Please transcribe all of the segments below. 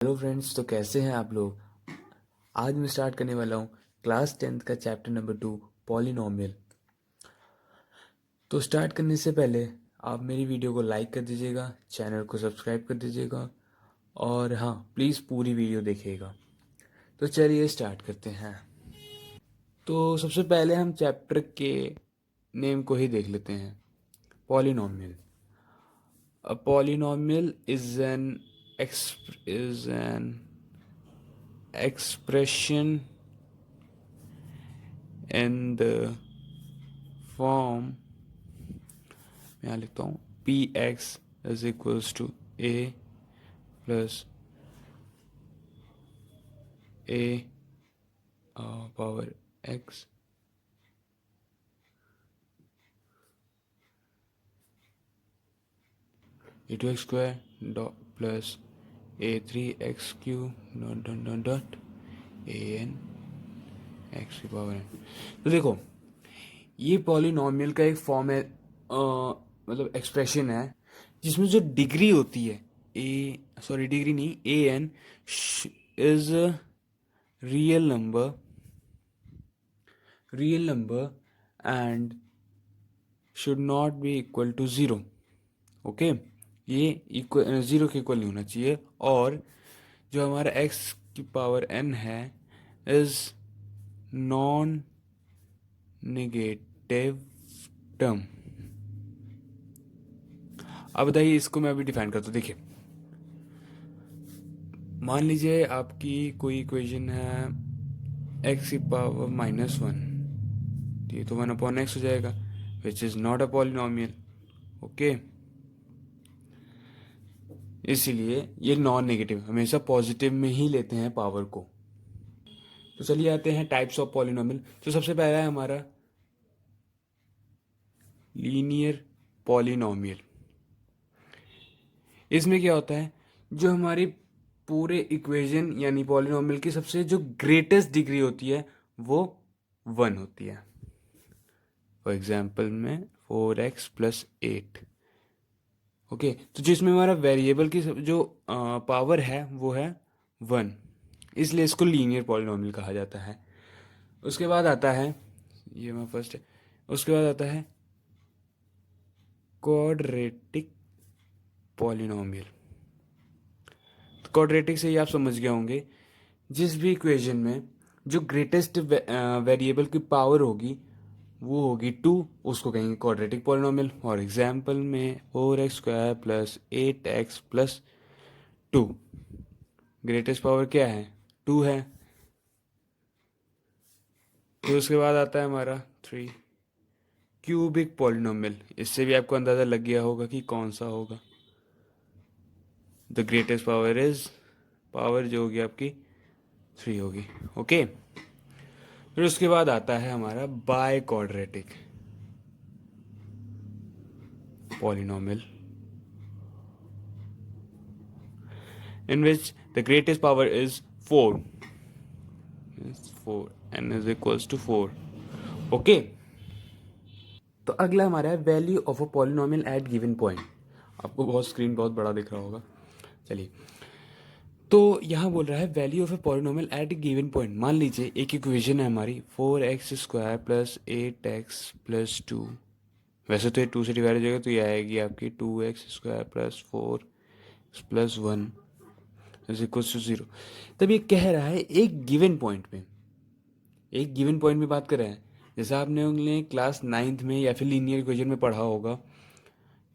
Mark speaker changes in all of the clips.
Speaker 1: Hello friends, तो कैसे हैं आप लोग। आज मैं स्टार्ट करने वाला हूँ क्लास 10th का चैप्टर नंबर 2 पॉलिनोमियल। तो स्टार्ट करने से पहले आप मेरी वीडियो को लाइक कर दीजिएगा, चैनल को सब्सक्राइब कर दीजिएगा और हाँ, प्लीज़ पूरी वीडियो देखिएगा। तो चलिए स्टार्ट करते हैं। तो सबसे पहले हम चैप्टर के नेम को ही देख लेते हैं। Polynomial. A polynomial is an expression in the form, मैं यहाँ लिखता हूँ P x is equals to A plus A power X A two X square dot plus A three X cube dot dot dot dot A N X की power N. तो देखो, ये polynomial का एक फॉर्म है, मतलब expression है, जिसमें जो डिग्री होती है डिग्री नहीं, a n is real number and should not be equal to zero. Okay, ये इक्वल ज़ीरो के इक्वल नहीं होना चाहिए। और जो हमारा एक्स की पावर एन है इज नॉन नेगेटिव टर्म। अब बताइए, इसको मैं अभी डिफाइन करता हूँ। देखिए, मान लीजिए आपकी कोई इक्वेशन है एक्स की पावर -1, ये तो 1/x हो जाएगा, which is not a polynomial. Okay, इसीलिए ये नॉन नेगेटिव, हमेशा पॉजिटिव में ही लेते हैं पावर को। तो चलिए आते हैं टाइप्स ऑफ पॉलिनोमियल। तो सबसे पहला है हमारा लीनियर पॉलिनोमियल। इसमें क्या होता है, जो हमारी पूरे इक्वेशन यानी पॉलिनोमियल की सबसे जो ग्रेटेस्ट डिग्री होती है वो 1 होती है। फॉर एग्जाम्पल में 4x प्लस 8। ओके, तो जिसमें हमारा वेरिएबल की जो पावर है वो है 1, इसलिए इसको लीनियर पॉलिनोमियल कहा जाता है। उसके बाद आता है, ये मैं फर्स्ट है, उसके बाद आता है क्वाड्रेटिक पॉलिनोमियल। तो क्वाड्रेटिक से ही आप समझ गए होंगे, जिस भी इक्वेशन में जो ग्रेटेस्ट वेरिएबल की पावर होगी वो होगी 2, उसको कहेंगे क्वाड्रेटिक पॉलिनोमियल। और एग्जाम्पल में 4x² plus 8x plus 2, greatest power क्या है, 2 है। फिर उसके बाद आता है हमारा 3 क्यूबिक पॉलिनोमियल। इससे भी आपको अंदाज़ा लग गया होगा कि कौन सा होगा। द ग्रेटेस्ट पावर जो होगी आपकी 3 होगी। ओके, फिर उसके बाद आता है हमारा by quadratic polynomial, in which the greatest power is 4 n is equals to 4। Okay, तो अगला हमारा है value of a polynomial at given point. आपको बहुत स्क्रीन बहुत बड़ा दिख रहा होगा। चलिए, तो यहाँ बोल रहा है value of a polynomial at given point. मान लीजिए एक इक्वेशन है हमारी 4x² प्लस 8x प्लस 2। वैसे तो ये 2 से डिवाइड हो जाएगा, तो ये आएगी आपकी 2x² plus 4 plus 1 is equals to 0। तब ये कह रहा है एक गिवन पॉइंट पे, एक गिवन पॉइंट में बात कर रहे हैं। जैसे आपने उन्हें क्लास 9th में या फिर लीनियर इक्वेशन में पढ़ा होगा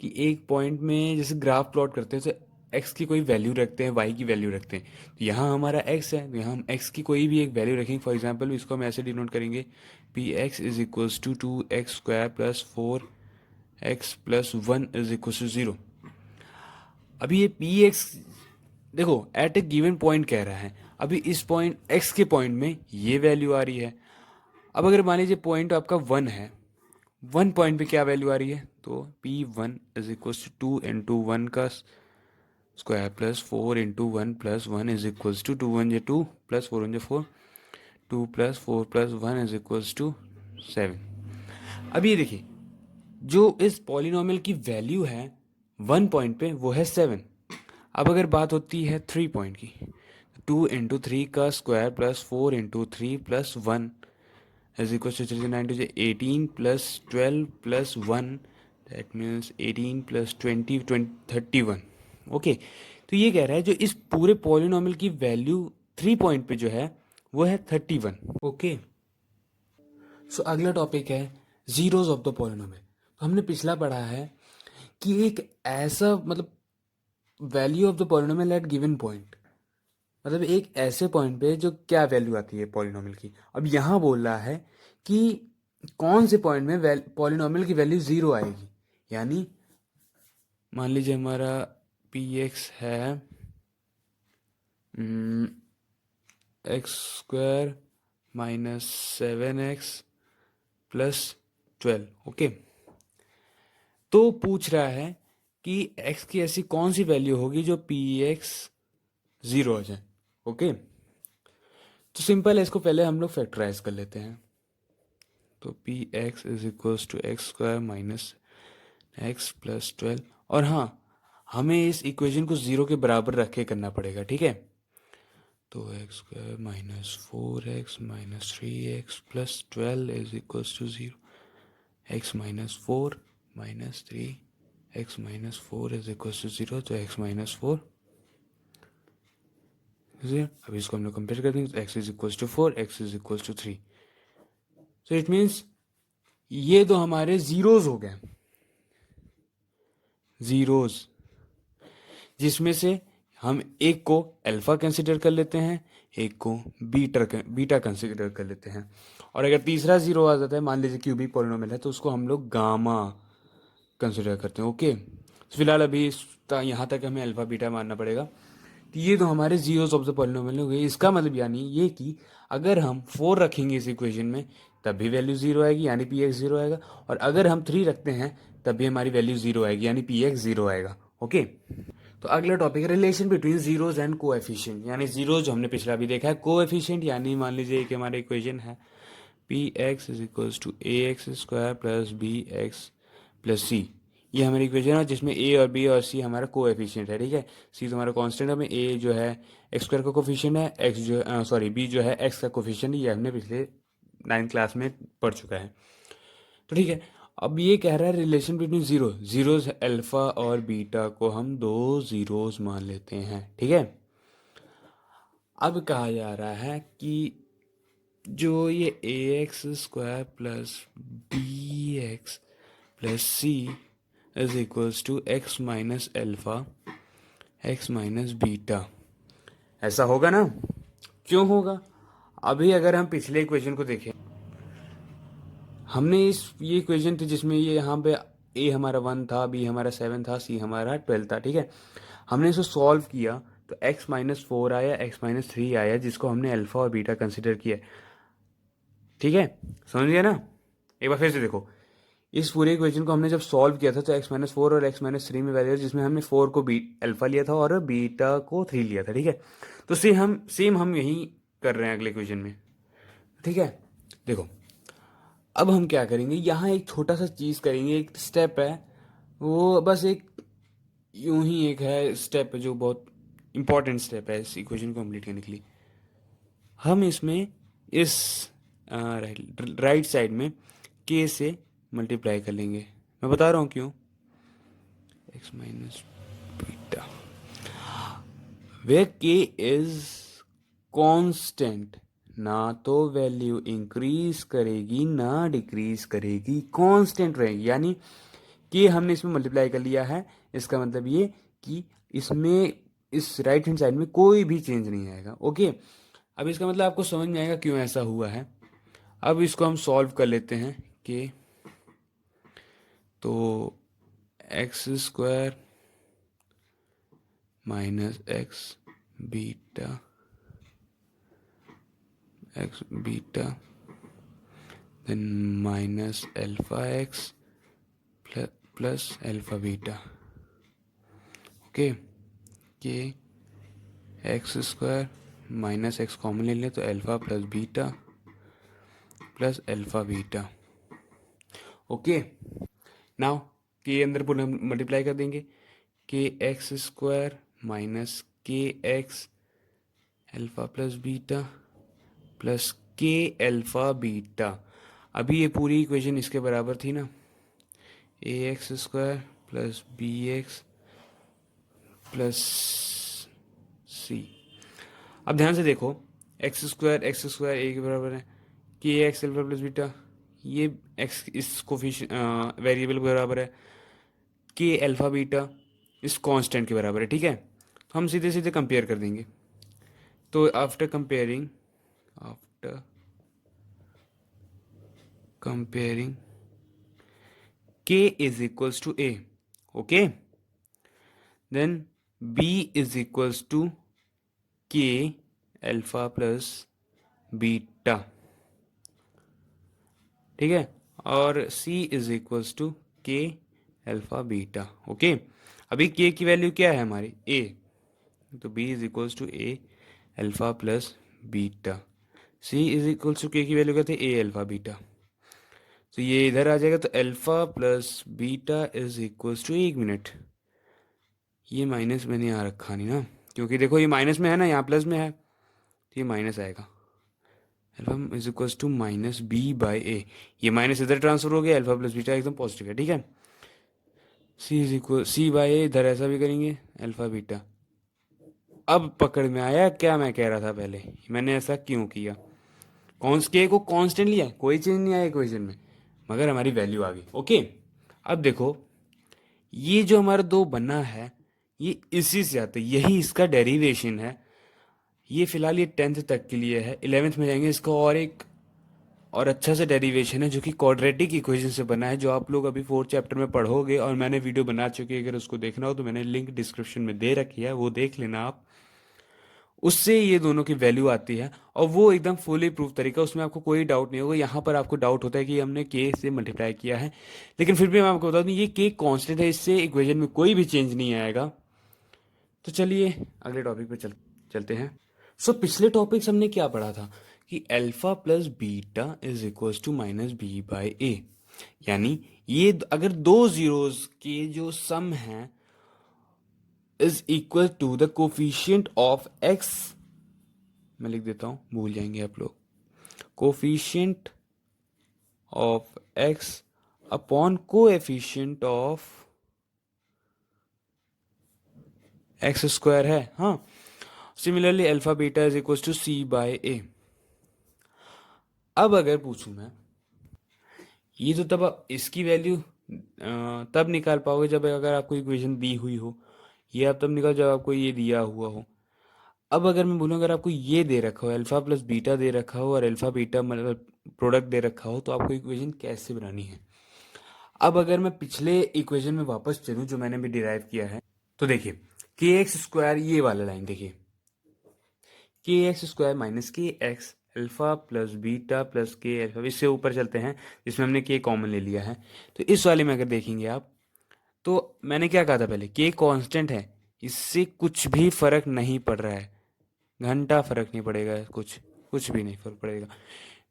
Speaker 1: कि एक पॉइंट में जैसे ग्राफ प्लॉट करते हैं, तो एक्स की कोई वैल्यू रखते हैं, वाई की वैल्यू रखते हैं। तो यहाँ हमारा एक्स है, तो यहाँ हम एक्स की कोई भी एक वैल्यू रखेंगे। फॉर एग्जाम्पल इसको हम ऐसे डिनोट करेंगे, P x is equals to 2x² plus 4x plus 1 is equals to 0। अभी ये पी एक्स देखो एट ए गिवन पॉइंट कह रहा है। अभी इस पॉइंट एक्स के पॉइंट में ये वैल्यू आ रही है। अब अगर मान लीजिए पॉइंट आपका 1 है, 1 पॉइंट पे क्या वैल्यू आ रही है, तो P1 is equals to 2 into 1 का square plus 4 into 1 plus 1 is equals to 2 1 2 plus 4 1 4, 2 plus 4 plus 1 is equals to 7। अब ये देखिए, जो इस पॉलिनोमियल की वैल्यू है 1 पॉइंट पे वो है 7। अब अगर बात होती है 3 पॉइंट की, 2 × 3 का square plus 4 × 3 plus 1 is equal to 39 two 18 plus 12 plus 1, that means 18 plus 20 31। Okay, तो ये कह रहा है जो इस पूरे पॉलिनॉमियल की वैल्यू 3 पॉइंट पे जो है वो है 31। ओके, सो अगला टॉपिक है जीरोज ऑफ द पॉलिनोमियल। तो हमने पिछला पढ़ा है कि एक ऐसा मतलब value of the polynomial at given point, मतलब एक ऐसे पॉइंट पे जो क्या वैल्यू आती है पॉलिनोमियल की। अब यहाँ बोल रहा है कि कौन से पॉइंट में पॉलिनोमियल की वैल्यू जीरो आएगी। यानी मान लीजिए हमारा पी एक्स है x² minus 7x plus 12। Okay, तो पूछ रहा है कि x की ऐसी कौन सी वैल्यू होगी जो पी एक्स जीरो हो जाए। ओके, तो सिंपल है, इसको पहले हम लोग फैक्टराइज कर लेते हैं। तो P x is equals to x² minus X plus 12। और हाँ, हमें इस इक्वेशन को जीरो के बराबर रख के करना पड़ेगा, ठीक है। तो x² minus 4x minus 3x plus 12 is equals to 0। x minus 4 minus 3 x minus 4 is equals to 0। तो x माइनस 4, अब इसको हम लोग कंपेयर कर देंगे तो x is equals to 4, x is equals to 3। So it means ये तो हमारे जीरोज हो गए, जीरोज, जिसमें से हम एक को अल्फा कंसिडर कर लेते हैं, एक को बीटा कंसिडर कर लेते हैं। और अगर तीसरा जीरो आ जाता है, मान लीजिए क्यूबिक पॉलिनोमियल है, तो उसको हम लोग गामा कंसिडर करते हैं। ओके, फिलहाल अभी यहाँ तक हमें अल्फा बीटा मानना पड़ेगा। तो ये तो हमारे जीरोस ऑफ द पॉलिनोमियल हो गए। इसका मतलब यानी ये कि अगर हम 4 रखेंगे इस इक्वेशन में तब भी वैल्यू जीरो आएगी, यानी पी एक्स जीरो आएगा। और अगर हम 3 रखते हैं तब भी हमारी वैल्यू जीरो आएगी, यानी पी एक्स जीरो आएगा। ओके, तो अगला टॉपिक है relation between zeros and coefficient. यानी जीरोज जो हमने पिछला भी देखा है, कोएफिशिएंट यानी मान लीजिए कि हमारा इक्वेशन है p x is equals to a x square plus b x plus c. ये हमारी इक्वेशन है जिसमें ए और बी और सी हमारा कोएफिशिएंट है, ठीक है। सी तो हमारा कांस्टेंट है, हमें ए जो है एक्स स्क्वायर का कोफिशिएंट है, एक्स जो सॉरी बी जो है एक्स का कोफिशिएंट, ये हमने पिछले 9th क्लास में पढ़ चुका है। तो ठीक है, अब ये कह रहा है रिलेशन बिटवीन जीरोज अल्फा और बीटा को हम दो जीरोज मान लेते हैं, ठीक है। अब कहा जा रहा है कि जो ये a x square plus b x plus c is equals to x minus alpha x minus beta, ऐसा होगा ना। क्यों होगा? अभी अगर हम पिछले इक्वेशन को देखें, हमने ये इक्वेशन थी जिसमें ये यहाँ पे ए हमारा 1 था, बी हमारा 7 था, सी हमारा 12 था, ठीक है। हमने इसको सॉल्व किया तो x माइनस 4 आया, x माइनस 3 आया, जिसको हमने अल्फा और बीटा कंसिडर किया, ठीक है। समझ गया ना? एक बार फिर से देखो, इस पूरे इक्वेशन को हमने जब सॉल्व किया था तो x माइनस 4 और x माइनस 3 में वैल्यू, जिसमें हमने 4 को अल्फा लिया था और बीटा को 3 लिया था, ठीक है। तो सेम हम यही कर रहे हैं अगले इक्वेशन में, ठीक है। देखो, अब हम क्या करेंगे, यहाँ एक छोटा सा चीज़ करेंगे, एक स्टेप है वो, बस एक यूं ही एक है स्टेप जो बहुत इंपॉर्टेंट स्टेप है इस इक्वेशन को कंप्लीट करने के लिए। हम इसमें इस राइट साइड में के से मल्टीप्लाई कर लेंगे। मैं बता रहा हूँ क्यों। एक्स माइनस बीटा वेयर के इज कांस्टेंट, ना तो वैल्यू इंक्रीज करेगी ना डिक्रीज करेगी, कांस्टेंट रहेगी। यानी कि हमने इसमें मल्टीप्लाई कर लिया है, इसका मतलब ये कि इसमें इस राइट हैंड साइड में कोई भी चेंज नहीं आएगा। ओके, अब इसका मतलब आपको समझ में आएगा क्यों ऐसा हुआ है। अब इसको हम सॉल्व कर लेते हैं कि तो x square minus x beta then minus alpha x plus alpha beta. Okay, कि x square minus x common ले लें तो alpha plus beta plus alpha beta. Okay, now k अंदर पूरा मल्टीप्लाई कर देंगे कि x square minus k x alpha plus beta plus k alpha beta. अभी ये पूरी इक्वेशन इसके बराबर थी ना, a x square plus b x plus c. अब ध्यान से देखो, एक्स स्क्वायर ए के बराबर है, के एक्स अल्फा प्लस बीटा, ये एक्स इस कोफिशिएंट वेरिएबल के बराबर है, के अल्फा बीटा इस कांस्टेंट के बराबर है, ठीक है। तो हम सीधे सीधे कंपेयर कर देंगे। तो after comparing k is equals to a, okay, then b is equals to k alpha plus beta, ठीक है, और c is equals to K alpha beta, okay. अभी k की वैल्यू क्या है हमारी, a, तो b is equals to a alpha plus beta, c is equals to k की वैल्यू क्या थी, a अल्फा बीटा, तो ये इधर आ जाएगा, तो alpha plus beta is equals to, एक मिनट, ये माइनस मैंने यहाँ रखा नहीं ना, क्योंकि देखो ये माइनस में है ना, यहाँ प्लस में है, तो ये माइनस आएगा, alpha is equals to minus b by a, ये माइनस इधर ट्रांसफर हो गया, अल्फा प्लस बीटा एकदम पॉजिटिव है, ठीक है। C is equal c by a, इधर ऐसा भी करेंगे, अल्फा बीटा। अब पकड़ में आया क्या मैं कह रहा था पहले, मैंने ऐसा क्यों किया, कॉन्स के को कांस्टेंट लिया, कोई चेंज नहीं आया इक्वेशन में, मगर हमारी वैल्यू आ गई, ओके। अब देखो ये जो हमारा दो बना है, ये इसी से आता है, यही इसका डेरिवेशन है। ये फिलहाल ये 10th तक के लिए है, 11th में जाएंगे इसका और एक और अच्छा सा डेरिवेशन है जो कि क्वाड्रेटिक इक्वेशन से बना है, जो आप लोग अभी 4th चैप्टर में पढ़ोगे, और मैंने वीडियो बना चुकी है, अगर उसको देखना हो तो मैंने लिंक डिस्क्रिप्शन में दे रखी है, वो देख लेना आप। उससे ये दोनों की वैल्यू आती है, और वो एकदम फुली प्रूफ तरीका, उसमें आपको कोई डाउट नहीं होगा। यहाँ पर आपको डाउट होता है कि हमने के से मल्टीप्लाई किया है, लेकिन फिर भी मैं आपको बता दूँ ये के कांस्टेंट है, इससे इक्वेशन में कोई भी चेंज नहीं आएगा। तो चलिए अगले टॉपिक पे चलते हैं। सो पिछले टॉपिक्स हमने क्या पढ़ा था कि alpha plus beta is equals to minus b by a, यानी ये अगर दो जीरोस के जो सम है is equal to the coefficient of x, मैं लिख देता हूं, भूल जाएंगे आप लोग, coefficient of x upon coefficient of x square है, हाँ। Similarly alpha beta is equal to c by a. अब अगर पूछूं मैं, ये तो तब आप इसकी वैल्यू तब निकाल पाओगे जब अगर आपको इक्वेशन दी हुई हो, ये आप तब निकाल जब आपको ये दिया हुआ हो। अब अगर मैं बोलूँ अगर आपको ये दे रखा हो, अल्फा प्लस बीटा दे रखा हो और अल्फा बीटा मतलब प्रोडक्ट दे रखा हो, तो आपको इक्वेशन कैसे बनानी है। अब अगर मैं पिछले इक्वेशन में वापस चलूँ जो मैंने भी डिराइव किया है, तो देखिए के एक्स स्क्वायर, ये वाला लाइन देखिए, के x square minus k x alpha plus beta plus के अल्फा, इससे ऊपर चलते हैं जिसमें हमने के कॉमन ले लिया है। तो इस वाले में अगर देखेंगे आप, तो मैंने क्या कहा था पहले, के कांस्टेंट है, इससे कुछ भी फर्क नहीं पड़ रहा है, घंटा फर्क नहीं पड़ेगा, कुछ कुछ भी नहीं फर्क पड़ेगा।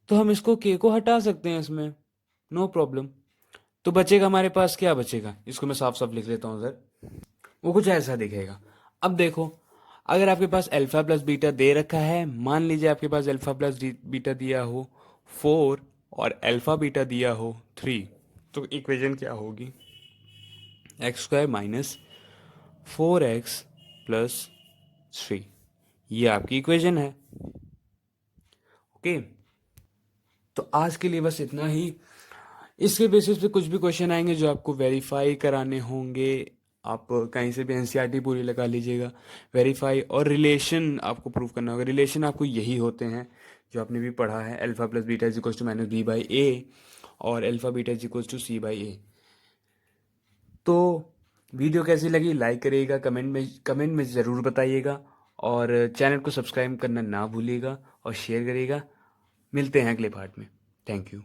Speaker 1: तो हम इसको के को हटा सकते हैं इसमें, नो प्रॉब्लम। तो बचेगा हमारे पास, क्या बचेगा, इसको मैं साफ साफ लिख लेता हूँ सर, वो कुछ ऐसा दिखेगा। अब देखो अगर आपके पास अल्फा प्लस बीटा दे रखा है, मान लीजिए आपके पास अल्फा प्लस बीटा दिया हो 4 और अल्फा बीटा दिया हो 3, तो इक्वेशन क्या होगी, x square minus 4x plus 3, ये आपकी इक्वेशन है, ओके। तो आज के लिए बस इतना ही। इसके बेसिस पे कुछ भी क्वेश्चन आएंगे जो आपको वेरीफाई कराने होंगे, आप कहीं से भी एनसीईआरटी पूरी लगा लीजिएगा, वेरीफाई और रिलेशन आपको प्रूव करना होगा। रिलेशन आपको यही होते हैं जो आपने भी पढ़ा है, alpha plus beta is equals to minus b by a और alpha beta is equals to c by a. तो वीडियो कैसी लगी लाइक करिएगा, कमेंट में ज़रूर बताइएगा, और चैनल को सब्सक्राइब करना ना भूलिएगा और शेयर करिएगा। मिलते हैं अगले पार्ट में, थैंक यू।